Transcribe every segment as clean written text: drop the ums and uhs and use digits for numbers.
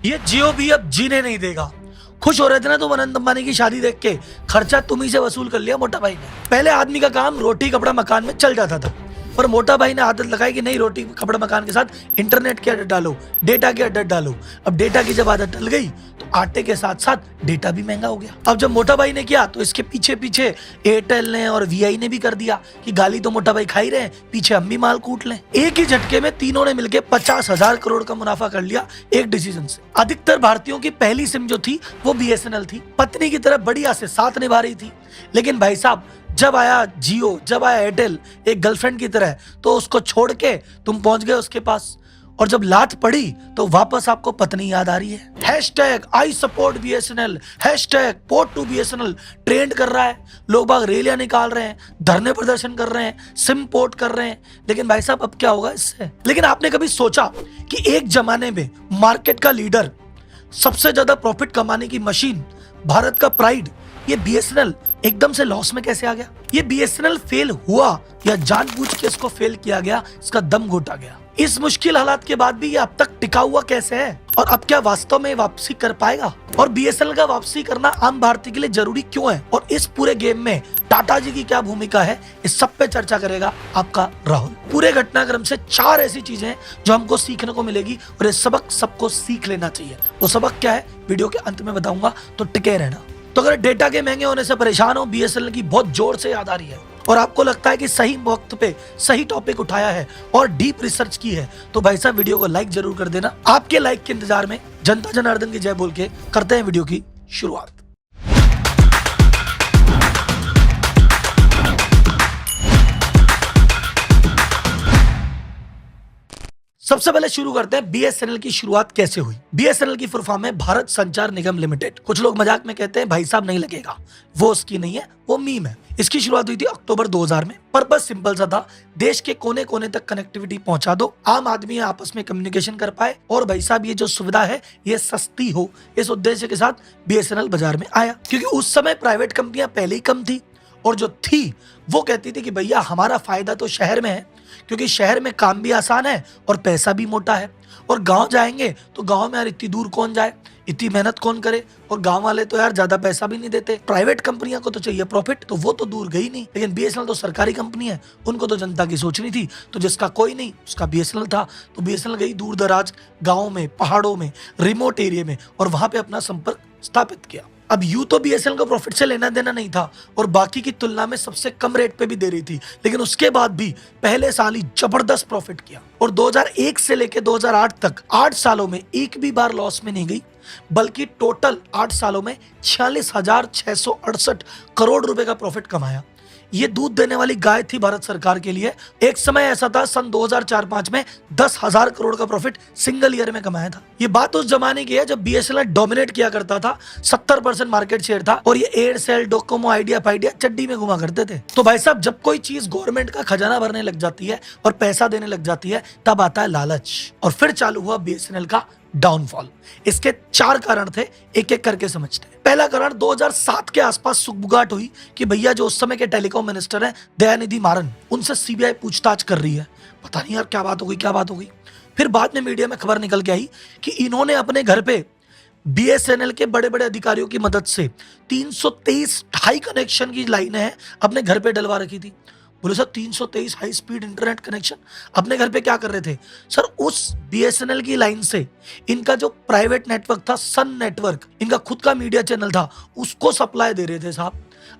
ये जियो भी अब जीने नहीं देगा। खुश हो रहे थे ना तुम अनंत अंबानी की शादी देख के, खर्चा तुम ही से वसूल कर लिया मोटा भाई ने। पहले आदमी का काम रोटी कपड़ा मकान में चल जाता था, पर मोटा भाई ने आदत लगाई कि नहीं, रोटी कपड़ा मकान के साथ इंटरनेट की आदत डालो, डेटा की आदत डालो। अब डेटा की जब आदत डल गई तो आटे के साथ साथ डेटा भी महंगा हो गया। अब जब मोटा भाई ने किया तो इसके पीछे पीछे एयरटेल ने और वीआई ने भी कर दिया कि गाली तो मोटा भाई खा ही रहे हैं, पीछे हम भी माल कूट लें। एक ही झटके में तीनों ने मिलकर 50,000 करोड़ का मुनाफा कर लिया एक डिसीजन से। अधिकतर भारतीयों की पहली सिम जो थी वो बीएसएनएल थी, पत्नी की तरह बढ़िया से साथ निभा रही थी। लेकिन भाई साहब जब आया जियो, जब आया एयरटेल एक गर्लफ्रेंड की तरह, तो उसको छोड़ के तुम पहुंच गए उसके पास, और जब लात पड़ी तो वापस आपको पत्नी याद आ रही है। Hashtag I support BSNL, hashtag port to BSNL trend कर रहा है। लोग बाग रैलियां निकाल रहे हैं, धरने प्रदर्शन कर रहे हैं, सिम पोर्ट कर रहे हैं। लेकिन भाई साहब अब क्या होगा इससे? लेकिन आपने कभी सोचा कि एक जमाने में मार्केट का लीडर, सबसे ज्यादा प्रॉफिट कमाने की मशीन, भारत का प्राइड, ये बीएसएनएल एकदम से लॉस में कैसे आ गया? ये बीएसएनएल फेल हुआ या जानबूझ के इसको फेल किया गया, इसका दम घोटा गया? इस मुश्किल हालात के बाद भी ये अब तक टिका हुआ कैसे है? और अब क्या वास्तव में वापसी कर पाएगा? और बीएसएनएल का वापसी करना आम भारतीय के लिए जरूरी क्यों है? और इस पूरे गेम में टाटा जी की क्या भूमिका है, इस सब पे चर्चा करेगा आपका राहुल। पूरे घटनाक्रम से 4 ऐसी चीजें हैं जो हमको सीखने को मिलेगी और ये सबक सबको सीख लेना चाहिए। वो सबक क्या है वीडियो के अंत में बताऊंगा, तो टिके रहना। तो अगर डेटा के महंगे होने से परेशान हो, बीएसएनएल की बहुत जोर से याद आ रही है और आपको लगता है कि सही वक्त पे सही टॉपिक उठाया है और डीप रिसर्च की है, तो भाई साहब वीडियो को लाइक जरूर कर देना। आपके लाइक के इंतजार में जनता जनार्दन की जय बोल के करते हैं वीडियो की शुरुआत। सबसे पहले शुरू करते हैं बीएसएनएल की शुरुआत कैसे हुई। बीएसएनएल की फुल फॉर्म है भारत संचार निगम लिमिटेड। कुछ लोग मजाक में कहते हैं भाई साहब नहीं लगेगा, वो उसकी नहीं है, वो मीम है। इसकी शुरुआत हुई थी अक्टूबर 2000 में। पर्पस सिंपल सा था, देश के कोने कोने तक कनेक्टिविटी पहुंचा दो, आम आदमी आपस में कम्युनिकेशन कर पाए, और भाई साहब ये जो सुविधा है ये सस्ती हो। इस उद्देश्य के साथ बीएसएनएल बाजार में आया, क्योंकि उस समय प्राइवेट कंपनियां पहले ही कम थी, और जो थी वो कहती थी कि भैया हमारा फायदा तो शहर में है, क्योंकि शहर में काम भी आसान है और पैसा भी मोटा है। और गांव जाएंगे तो गांव में यार इतनी दूर कौन जाए, इतनी मेहनत कौन करे, और गांव वाले तो यार ज्यादा पैसा भी नहीं देते। प्राइवेट कंपनियों को तो चाहिए प्रॉफिट, तो वो तो दूर गई नहीं। लेकिन बीएसएनएल तो सरकारी कंपनी है, उनको तो जनता की सोचनी थी। तो जिसका कोई नहीं उसका बीएसएनएल था, तो बीएसएनएल गई दूर दराज गाँव में, पहाड़ों में, रिमोट एरिया में, और वहां पे अपना संपर्क स्थापित किया। अब यूं तो बीएसएनएल को प्रॉफिट से लेना देना नहीं था और बाकी की तुलना में सबसे कम रेट पे भी दे रही थी, लेकिन उसके बाद भी पहले साल ही जबरदस्त प्रॉफिट किया। और 2001 से लेकर 2008 तक 8 सालों में एक भी बार लॉस में नहीं गई, बल्कि टोटल 8 सालों में 46,668 करोड़ रुपए का प्रॉफिट कमाया। ये दूध देने वाली गाय थी भारत सरकार के लिए। एक समय ऐसा था सन 2004-05 में 10,000 करोड़ का प्रॉफिट सिंगल ईयर में कमाया था। ये बात उस जमाने की है जब बीएसएनएल डोमिनेट किया करता था, 70% मार्केट शेयर था, और ये एयरसेल, डोकोमो, आइडिया फाइडिया चड्डी में घुमा करते थे। तो भाई साहब जब कोई चीज गवर्नमेंट का खजाना भरने लग जाती है और पैसा देने लग जाती है, तब आता है लालच, और फिर चालू हुआ बीएसएनएल का डाउनफॉल। इसके 4 कारण थे, एक एक करके समझते हैं। पहला कारण 2007 के आसपास सुगबुगाहट हुई कि भैया जो उस समय के टेलीकॉम मिनिस्टर हैं दयानिधि मारन, उनसे सीबीआई पूछताछ कर रही है। पता नहीं यार क्या बात हो गई, क्या बात हो गई। फिर बाद में मीडिया में खबर निकल के आई कि इन्होंने अपने घर पे बीएसएनएल के बड़े बड़े अधिकारियों की मदद से 323 हाई कनेक्शन की लाइनें हैं अपने घर पे डलवा रखी थी। बोले sir 323 high speed internet connection अपने घर पे क्या कर रहे थे? सर उस बीएसएनएल की लाइन से इनका जो प्राइवेट नेटवर्क था, सन नेटवर्क, इनका खुद का मीडिया चैनल था, उसको सप्लाई दे रहे थे साहब।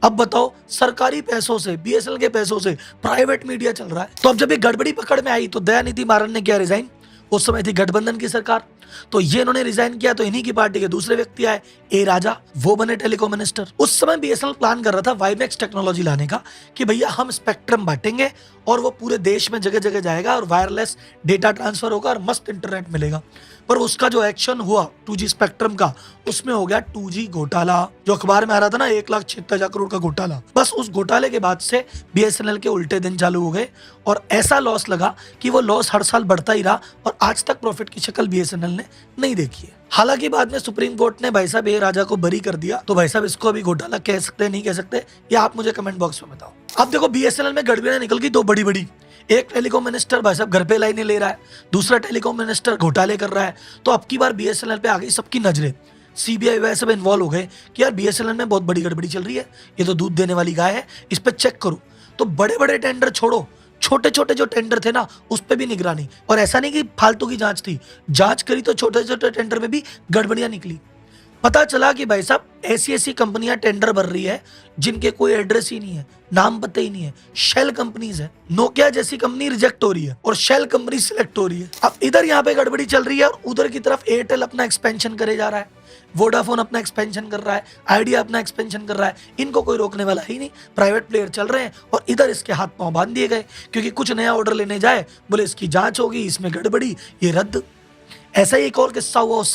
अब बताओ, सरकारी पैसों से, बीएसएनएल के पैसों से प्राइवेट मीडिया चल रहा है। तो अब जब ये गड़बड़ी पकड़ में आई तो दयानिधि मारन ने किया, रिजाइन। उस समय थी गठबंधन की सरकार, तो ये इन्होंने रिजाइन किया, तो इन्हीं की पार्टी के दूसरे व्यक्ति आए, ए राजा, वो बने टेलीकॉम मिनिस्टर। उस समय बीएसएनएल प्लान कर रहा था वाईमैक्स टेक्नोलॉजी लाने का, कि भैया हम स्पेक्ट्रम बांटेंगे और वो पूरे देश में जगह जगह जाएगा और वायरलेस डेटा ट्रांसफर होगा और मस्त इंटरनेट मिलेगा। पर उसका जो एक्शन हुआ 2G स्पेक्ट्रम का, उसमें हो गया 2G घोटाला, जो अखबार में आ रहा था ना, 1,76,000 करोड़ का घोटाला। बस उस घोटाले के बाद से बीएसएनएल के उल्टे दिन चालू हो गए और ऐसा लॉस लगा कि वो लॉस हर साल बढ़ता ही रहा और आज तक प्रॉफिट की शक्ल बीएसएनएल ने नहीं देखी है। हालांकि बाद में सुप्रीम कोर्ट ने भाई साहब ए राजा को बरी कर दिया, तो भाई साहब इसको अभी घोटाला कह सकते नहीं कह सकते, या आप मुझे कमेंट बॉक्स में बताओ। अब देखो बीएसएनएल में गड़बड़ियां निकल गई 2 बड़ी बड़ी। एक टेलीकॉम मिनिस्टर भाई साहब घर पे लाइनें ले रहा है, दूसरा टेलीकॉम मिनिस्टर घोटाले कर रहा है। तो अब की बार बीएसएनएल पे आ गई सबकी नजरें, सीबीआई वह सब इन्वॉल्व हो गए कि यार बीएसएनएल में बहुत बड़ी गड़बड़ी चल रही है, ये तो दूध देने वाली गाय है, इस पर चेक करो। तो बड़े बड़े टेंडर छोड़ो, छोटे छोटे जो टेंडर थे ना उस पर भी निगरानी। और ऐसा नहीं कि फालतू की जांच थी, जांच करी तो छोटे छोटे टेंडर में भी गड़बड़ियां निकली। पता चला कि भाई साहब ऐसी ऐसी कंपनियां टेंडर भर रही है जिनके कोई एड्रेस ही नहीं है, नाम पता ही नहीं है, शेल कंपनीज है। नोकिया जैसी कंपनी रिजेक्ट हो रही है और शेल कंपनी सिलेक्ट हो रही है। अब इधर यहाँ पे गड़बड़ी चल रही है और उधर की तरफ एयरटेल अपना एक्सपेंशन करे जा रहा है, वोडाफोन अपना एक्सपेंशन कर रहा है, आइडिया अपना एक्सपेंशन कर रहा है। इनको कोई रोकने वाला ही नहीं, प्राइवेट प्लेयर चल रहे हैं और इधर इसके हाथ पांव बांध दिए गए क्योंकि कुछ नया ऑर्डर लेने जाए, बोले इसकी जांच होगी, इसमें गड़बड़ी, ये रद्द। ऐसा ही एक और किस्सा हुआ उस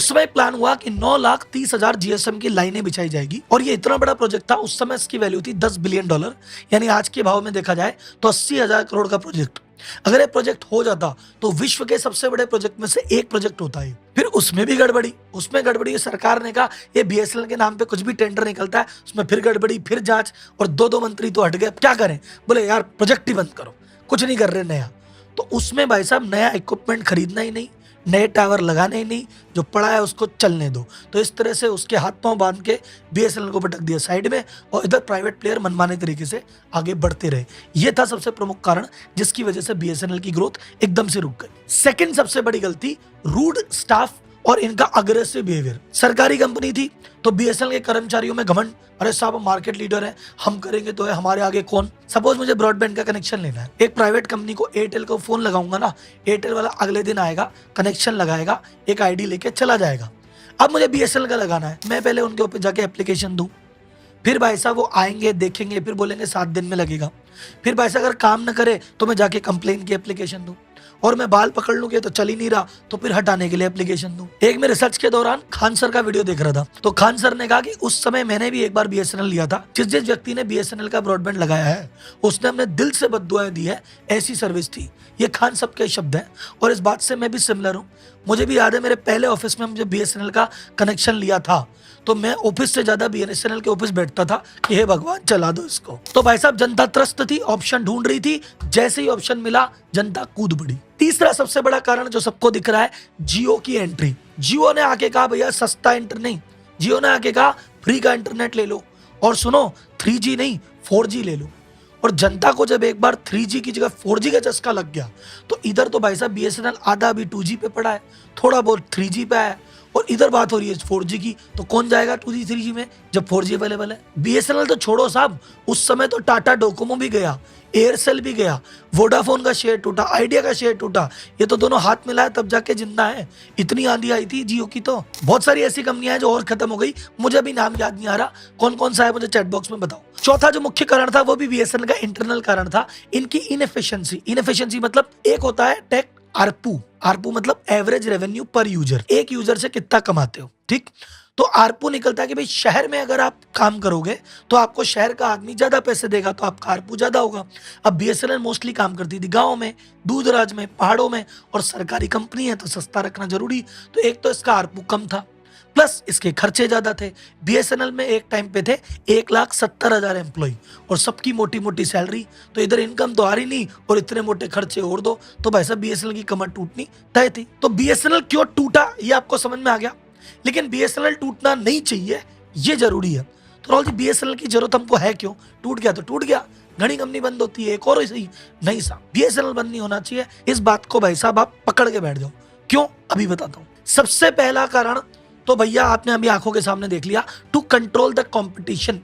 समय प्लान हुआ कि 9,30,000 जीएसएम की लाइनें बिछाई जाएगी और ये इतना बड़ा प्रोजेक्ट था। उस समय इसकी वैल्यू थी $10 बिलियन, यानी आज के भाव में देखा जाए तो 80,000 करोड़ का प्रोजेक्ट। अगर ये प्रोजेक्ट हो जाता तो विश्व के सबसे बड़े प्रोजेक्ट में से एक प्रोजेक्ट होता है। फिर उसमें भी गड़बड़ी, सरकार ने कहा ये बीएसएनएल के नाम पे कुछ भी टेंडर निकलता है उसमें फिर गड़बड़ी, फिर जांच, और दो मंत्री तो हट गए। क्या करें, बोले यार प्रोजेक्ट ही बंद करो, कुछ नहीं कर रहे नया। तो उसमें भाई साहब नया इक्विपमेंट खरीदना ही नहीं, नए टावर लगाने ही नहीं, जो पड़ा है उसको चलने दो। तो इस तरह से उसके हाथ पांव बांध के बीएसएनएल को पटक दिया साइड में और इधर प्राइवेट प्लेयर मनमाने तरीके से आगे बढ़ते रहे। यह था सबसे प्रमुख कारण जिसकी वजह से बीएसएनएल की ग्रोथ एकदम से रुक गई। सेकंड सबसे बड़ी गलती, रूड स्टाफ और इनका अग्रेसिव बिहेवियर। सरकारी कंपनी थी तो बीएसएनएल के कर्मचारियों में घमंड, अरे साहब मार्केट लीडर है, हम करेंगे तो है, हमारे आगे कौन। सपोज मुझे ब्रॉडबैंड का कनेक्शन लेना है, एक प्राइवेट कंपनी को एयरटेल को फोन लगाऊंगा ना, एयरटेल वाला अगले दिन आएगा, कनेक्शन लगाएगा, एक आईडी लेके चला जाएगा। अब मुझे बीएसएनएल का लगाना है, मैं पहले उनके ऊपर जाके एप्लीकेशन दूं, फिर भाई साहब वो आएंगे, देखेंगे, फिर बोलेंगे 7 दिन में लगेगा। फिर भाई साहब अगर काम न करे तो मैं जाके कंप्लेन की एप्लीकेशन दूं, और मैं बाल पकड़ लूंगी तो चल ही नहीं रहा तो फिर हटाने के लिए एप्लीकेशन दूं। एक मैं रिसर्च के दौरान खान सर का वीडियो देख रहा था, तो खान सर ने कहा कि उस समय मैंने भी एक बार बीएसएनएल लिया था। जिस व्यक्ति ने बीएसएनएल का ब्रॉडबैंड लगाया है उसने अपने दिल से बद्दुआएं दी है, ऐसी सर्विस थी। ये खान साहब के शब्द हैं और इस बात से मैं भी सिमिलर हूँ। मुझे भी याद है मेरे पहले ऑफिस में मुझे बीएसएनएल का कनेक्शन लिया था तो मैं ऑफिस से ज्यादा बीएसएनएल के ऑफिस बैठता था कि हे भगवान चला दो इसको। तो भाई साहब जनता त्रस्त थी, ऑप्शन ढूंढ रही थी, जैसे ही ऑप्शन मिला जनता कूद पड़ी। तीसरा सबसे बड़ा कारण जो सबको दिख रहा है, जियो की एंट्री। जियो ने आके कहा भैया सस्ता इंटरनेट नहीं, जियो ने आके कहा फ्री का इंटरनेट ले लो, और सुनो 3G नहीं 4G ले लो। और जनता को जब एक बार 3G की जगह 4G का चस्का लग गया तो इधर तो भाई साहब बीएसएनएल आधा अभी 2G पे पड़ा है, थोड़ा बहुत 3G पे है, और इधर बात हो रही है 4G की। तो कौन जाएगा 2G 3G में जब 4G अवेलेबल है। बीएसएनएल तो छोड़ो साहब, उस समय तो टाटा डोकोमो भी गया, एयरसेल भी गया, वोडाफोन का शेयर टूटा, आइडिया का शेयर टूटा, ये तो दोनों हाथ मिलाए तब जाके जिंदा है। इतनी आंधी आई थी जियो की, तो बहुत सारी ऐसी कंपनियां हैं जो और खत्म हो गई, मुझे अभी नाम याद नहीं आ रहा कौन कौन सा है, मुझे चैट बॉक्स में बताओ। चौथा जो मुख्य कारण था वो भी बीएसएनएल का इंटरनल कारण था, इनकी इनएफिशिएंसी मतलब एक होता है टेक आरपू, आरपू मतलब एवरेज रेवेन्यू पर यूजर, एक यूजर से कितना कमाते हो, ठीक। तो आरपू निकलता है कि भाई शहर में अगर आप काम करोगे तो आपको शहर का आदमी ज्यादा पैसे देगा तो आपका आरपू ज्यादा होगा। अब बीएसएनएल मोस्टली काम करती थी गांव में, दूर दराज में, पहाड़ों में, और सरकारी कंपनी है तो सस्ता रखना जरूरी, तो एक तो इसका आरपू कम था, प्लस इसके खर्चे ज्यादा थे। बीएसएनएल में एक टाइम पे थे 1,70,000 एम्प्लॉय और सबकी मोटी मोटी सैलरी, तो इधर इनकम तो आ रही नहीं और इतने मोटे खर्चे और दो, तो भाई साहब बीएसएनएल की कमर टूटनी तय थी। तो बीएसएनएल क्यों टूटा ये आपको समझ में आ गया, लेकिन बीएसएनएल टूटना नहीं चाहिए ये जरूरी है। तो राहुल जी बीएसएनएल की जरूरत हमको है क्यों, टूट गया तो टूट गया, घनी कंपनी बंद होती है एक और सही नहीं साहब, बीएसएनएल बंद नहीं होना चाहिए। इस बात को भाई साहब आप पकड़ के बैठ जाओ, क्यों अभी बताता हूँ। सबसे पहला कारण तो भैया आपने अभी आंखों के सामने देख लिया, टू कंट्रोल द कंपटीशन।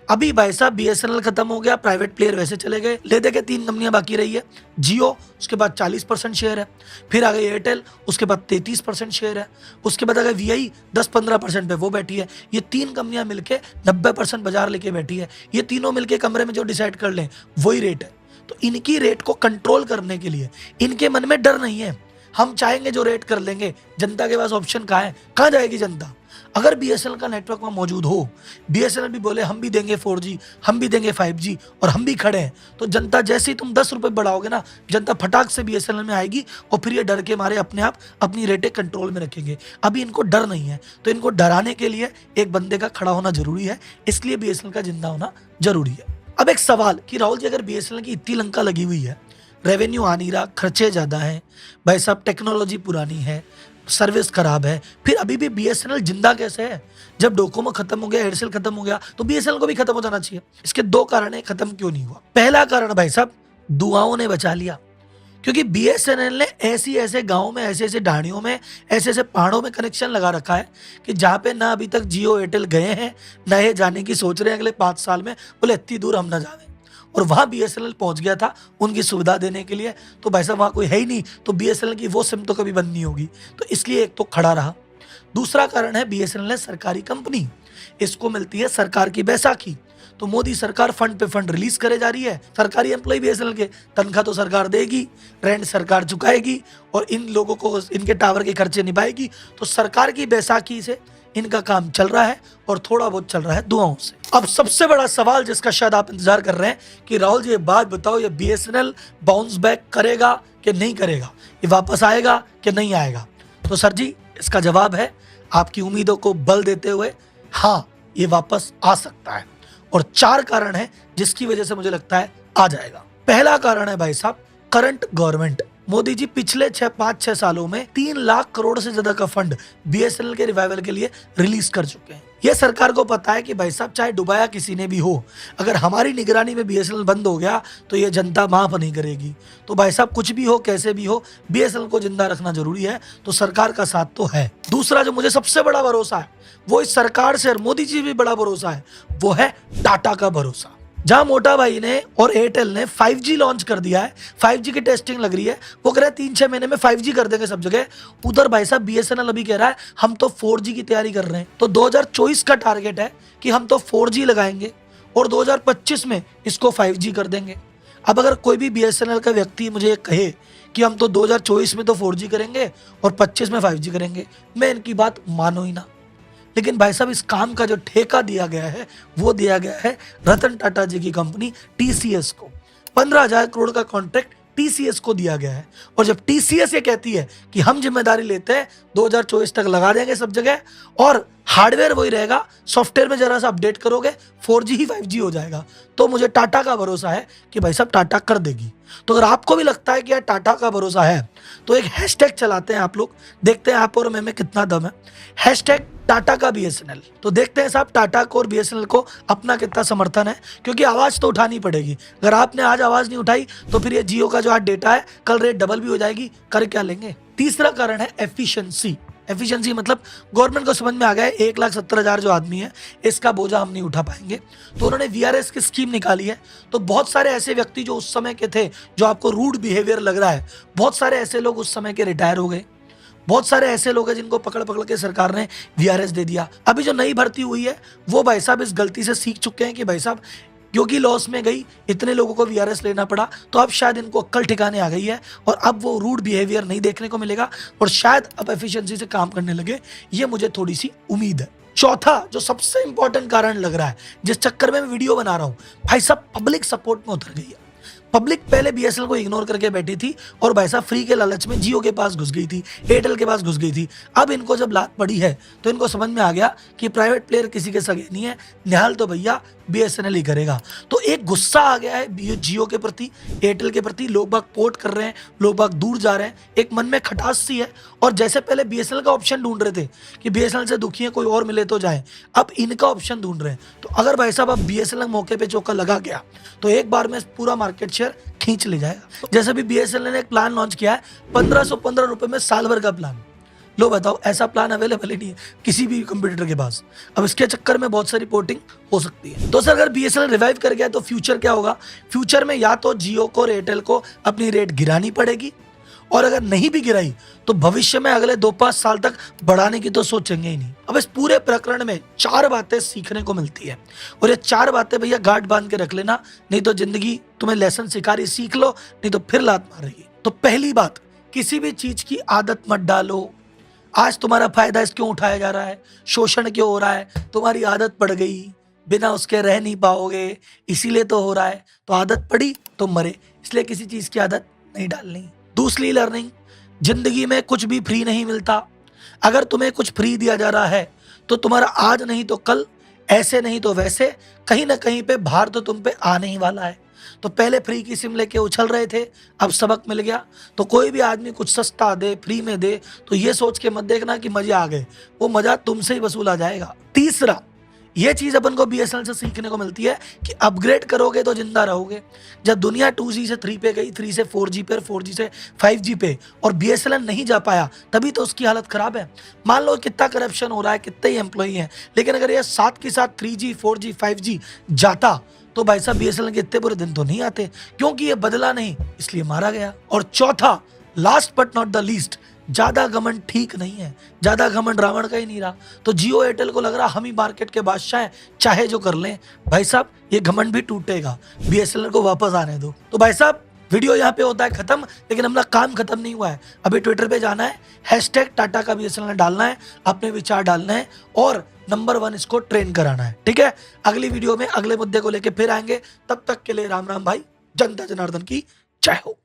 अभी भाई साहब बीएसएनएल खत्म हो गया, प्राइवेट प्लेयर वैसे चले गए, ले दे के 3 कंपनियां बाकी रही है, जियो उसके बाद 40% शेयर है, फिर आ गई एयरटेल उसके बाद 33% शेयर है, उसके बाद आ गई वीआई 10-15% पे वो बैठी है। ये 3 कंपनियां मिलके 90% बाजार लेके बैठी है। ये तीनों मिलके कमरे में जो डिसाइड कर लें वही रेट है। तो इनकी रेट को कंट्रोल करने के लिए इनके मन में डर नहीं है, हम चाहेंगे जो रेट कर लेंगे। जनता के पास ऑप्शन कहाँ है, कहाँ जाएगी जनता। अगर बीएसएनएल का नेटवर्क में मौजूद हो, बीएसएनएल भी बोले हम भी देंगे 4G, हम भी देंगे 5G और हम भी खड़े हैं, तो जनता जैसे ही तुम 10 रुपए बढ़ाओगे ना, जनता फटाक से बीएसएनएल में आएगी और फिर ये डर के मारे अपने आप अपनी रेटें कंट्रोल में रखेंगे। अभी इनको डर नहीं है, तो इनको डराने के लिए एक बंदे का खड़ा होना जरूरी है, इसलिए बीएसएनएल का जिंदा होना जरूरी है। अब एक सवाल कि राहुल जी अगर बीएसएनएल की इतनी लंका लगी हुई है रेवेन्यू आ नहीं रहा, खर्चे ज़्यादा हैं, भाई साहब टेक्नोलॉजी पुरानी है, सर्विस खराब है। फिर अभी भी बीएसएनएल जिंदा कैसे है? जब डोकोमो खत्म हो गया, एयरसेल खत्म हो गया, तो बीएसएनएल को भी खत्म हो जाना चाहिए। इसके दो कारण है खत्म क्यों नहीं हुआ। पहला कारण भाई साहब दुआओं ने बचा लिया, क्योंकि बीएसएनएल ने ऐसी ऐसे गांव में, ऐसे ऐसे ढाणियों में, ऐसे ऐसे पहाड़ों में कनेक्शन लगा रखा है कि जहां पे ना अभी तक जियो एयरटेल गए हैं, ना ये जाने की सोच रहे हैं अगले 5 साल में। बोले इतनी दूर हम ना जावे, और वहां बीएसएनएल पहुंच गया था उनकी सुविधा देने के लिए। तो भाई साहब वहां कोई है ही नहीं, तो बीएसएनएल की वो सिम तो कभी बंद नहीं होगी। तो इसलिए एक तो खड़ा रहा। दूसरा कारण है बीएसएनएल है सरकारी कंपनी, इसको मिलती है सरकार की बैसाखी। तो मोदी सरकार फंड पे फंड रिलीज करे जा रही है। सरकारी एम्प्लॉय बीएसएनएल के तनख्वाह तो सरकार देगी, रेंट सरकार चुकाएगी, और इन लोगों को इनके टावर के खर्चे निभाएगी। तो सरकार की बैसाखी से इनका काम चल रहा है, और थोड़ा बहुत चल रहा है दुआओं से। अब सबसे बड़ा सवाल जिसका शायद आप इंतजार कर रहे हैं कि राहुल जी ये बात बताओ, ये बीएसएनएल बाउंस बैक करेगा कि नहीं करेगा, ये वापस आएगा कि नहीं आएगा। तो सर जी इसका जवाब है आपकी उम्मीदों को बल देते हुए, हाँ ये वापस आ सकता है। और 4 कारण है जिसकी वजह से मुझे लगता है आ जाएगा। पहला कारण है भाई साहब करंट गवर्नमेंट। मोदी जी पिछले 5-6 सालों में 3 लाख करोड़ से ज्यादा का फंड बीएसएनएल के रिवाइवल के लिए रिलीज कर चुके हैं। यह सरकार को पता है कि भाई साहब चाहे डुबाया किसी ने भी हो, अगर हमारी निगरानी में बीएसएनएल बंद हो गया तो ये जनता माफ नहीं करेगी। तो भाई साहब कुछ भी हो, कैसे भी हो, बीएसएनएल को जिंदा रखना जरूरी है। तो सरकार का साथ तो है। दूसरा जो मुझे सबसे बड़ा भरोसा है वो इस सरकार से, और मोदी जी भी बड़ा भरोसा है, वो है टाटा का भरोसा। जहां मोटा भाई ने और एयरटेल ने 5G लॉन्च कर दिया है, 5G की टेस्टिंग लग रही है, वो कह रहे हैं 3-6 महीने में 5G कर देंगे सब जगह। उधर भाई साहब बीएसएनएल अभी कह रहा है हम तो 4G की तैयारी कर रहे हैं। तो 2024 का टारगेट है कि हम तो 4G लगाएंगे और 2025 में इसको 5G कर देंगे। अब अगर कोई भी बीएसएनएल का व्यक्ति मुझे कहे कि हम तो 2024 में तो 4G करेंगे और 25 में 5G करेंगे, मैं इनकी बात मानो ही ना। लेकिन भाई साहब इस काम का जो ठेका दिया गया है वो दिया गया है रतन टाटा जी की कंपनी टीसीएस को। 15,000 करोड़ का कॉन्ट्रैक्ट टीसीएस को दिया गया है। और जब टीसीएस ये कहती है कि हम जिम्मेदारी लेते हैं, 2024 तक लगा देंगे सब जगह, और हार्डवेयर वही रहेगा, सॉफ्टवेयर में जरा सा अपडेट करोगे 4G ही 5G हो जाएगा, तो मुझे टाटा का भरोसा है कि भाई साहब टाटा कर देगी। तो अगर आपको भी लगता है कि यार टाटा का भरोसा है, तो एक हैशटैग चलाते हैं आप लोग, देखते हैं आप और मैं में कितना दम है। हैशटैग टाटा का बीएसएनएल। तो देखते हैं साहब टाटा को और बीएसएनएल को अपना कितना समर्थन है, क्योंकि आवाज तो उठानी पड़ेगी। अगर आपने आज आवाज नहीं उठाई तो फिर ये जियो का जो आज डेटा है कल रेट डबल भी हो जाएगी, कर क्या लेंगे। तीसरा कारण है एफिशिएंसी। एफिशिएंसी मतलब गवर्नमेंट को समझ में आ गया है 1,70,000 जो आदमी है इसका बोझा हम नहीं उठा पाएंगे, तो उन्होंने वीआरएस की स्कीम निकाली है। तो बहुत सारे ऐसे व्यक्ति जो उस समय के थे, जो आपको रूड बिहेवियर लग रहा है, बहुत सारे ऐसे लोग उस समय के रिटायर हो गए। बहुत सारे ऐसे लोग हैं जिनको पकड़ पकड़ के सरकार ने वीआरएस दे दिया। अभी जो नई भर्ती हुई है वो भाई साहब इस गलती से सीख चुके हैं कि भाई साहब क्योंकि लॉस में गई, इतने लोगों को वीआरएस लेना पड़ा, तो अब शायद इनको अक्ल ठिकाने आ गई है और अब वो रूड बिहेवियर नहीं देखने को मिलेगा और शायद अब एफिशिएंसी से काम करने लगे। ये मुझे थोड़ी सी उम्मीद है। चौथा जो सबसे इंपॉर्टेंट कारण लग रहा है, जिस चक्कर में मैं वीडियो बना रहा हूं, भाई साहब पब्लिक सपोर्ट में उतर गई है। पब्लिक पहले बीएसएनएल को इग्नोर करके बैठी थी और भाई साहब फ्री के लालच में जियो के पास घुस गई थी, एयरटेल के पास घुस गई थी। अब इनको जब लात पड़ी है तो इनको समझ में आ गया कि प्राइवेट प्लेयर किसी के सगे नहीं है, निहाल तो भैया बीएसएनएल ही करेगा। तो एक गुस्सा आ गया है जियो के प्रति, एयरटेल के प्रति। लोग बाग पोर्ट कर रहे हैं, लोग बाग दूर जा रहे हैं, एक मन में खटास सी है। और जैसे पहले बीएसएनएल का ऑप्शन ढूंढ रहे थे कि बीएसएनएल से दुखी है कोई और मिले तो जाए, अब इनका ऑप्शन ढूंढ रहे हैं। तो अगर भाई साहब अब बीएसएनएल मौके पे चौका लगा गया तो एक बार में पूरा मार्केट शेयर खींच ले जाएगा। जैसे भी बीएसएनएल ने एक प्लान लॉन्च किया है 1515 रुपए में साल भर का प्लान। लो बताओ, ऐसा प्लान अवेलेबल ही नहीं है किसी भी कंप्यूटर के पास। अब इसके चक्कर में बहुत सारी पोर्टिंग हो सकती है। तो सर अगर बीएसएनएल रिवाइव कर गया तो फ्यूचर क्या होगा? फ्यूचर में या तो जियो को और एयरटेल को अपनी रेट गिरानी पड़ेगी, और अगर नहीं भी गिराई तो भविष्य में अगले 2-5 साल तक बढ़ाने की तो सोचेंगे ही नहीं। अब इस पूरे प्रकरण में 4 बातें सीखने को मिलती है, और ये 4 बातें भैया गांठ बांध के रख लेना, नहीं तो जिंदगी तुम्हें लेसन सिखा रही, सीख लो, नहीं तो फिर लात मारेगी। तो पहली बात, किसी भी चीज की आदत मत डालो। आज तुम्हारा फायदा क्यों उठाया जा रहा है, शोषण क्यों हो रहा है, तुम्हारी आदत पड़ गई, बिना उसके रह नहीं पाओगे, इसीलिए तो हो रहा है। तो आदत पड़ी तो मरे, इसलिए किसी चीज की आदत नहीं डालनी। दूसरी लर्निंग, जिंदगी में कुछ भी फ्री नहीं मिलता। अगर तुम्हें कुछ फ्री दिया जा रहा है तो तुम्हारा आज नहीं तो कल, ऐसे नहीं तो वैसे, कहीं ना कहीं पे भार तो तुम पे आने ही वाला है। तो पहले फ्री की सिम लेके उछल रहे थे, अब सबक मिल गया। तो कोई भी आदमी कुछ सस्ता दे, फ्री में दे, तो ये सोच के मत देखना कि मजे आ गए, वो मजा तुमसे ही वसूला जाएगा। तीसरा, ये चीज अपन को बीएसएनएल से सीखने को मिलती है कि अपग्रेड करोगे तो जिंदा रहोगे। जब दुनिया 2G से 3 पे गई, 3 से 4G पे, 4G से 5G पे, और बीएसएनएल नहीं जा पाया, तभी तो उसकी हालत खराब है। मान लो कितना करप्शन हो रहा है, कितने ही एम्प्लॉई हैं, लेकिन अगर ये साथ के साथ 3G 4G 5G जाता तो भाई साहब बीएसएनएल के इतने बुरे दिन तो नहीं आते, क्योंकि ये बदला नहीं, इसलिए मारा गया। और चौथा, last but not the least, ज्यादा घमंड ठीक नहीं है। ज्यादा घमंड रावण का ही नहीं रहा। तो जियो एयरटेल को लग रहा हम ही मार्केट के बादशाह हैं, चाहे जो कर लें। भाई साहब ये घमंड भी टूटेगा, बीएसएनएल को वापस आने दो। तो भाई साहब वीडियो यहाँ पे होता है खत्म, लेकिन अपना काम खत्म नहीं हुआ है। अभी ट्विटर पे जाना है, हैशटैग टाटा का बीएसएनएल डालना है, अपने विचार डालना है और नंबर 1 इसको ट्रेन कराना है। ठीक है, अगली वीडियो में अगले मुद्दे को लेके फिर आएंगे। तब तक के लिए राम राम भाई, जनता जनार्दन की जय हो।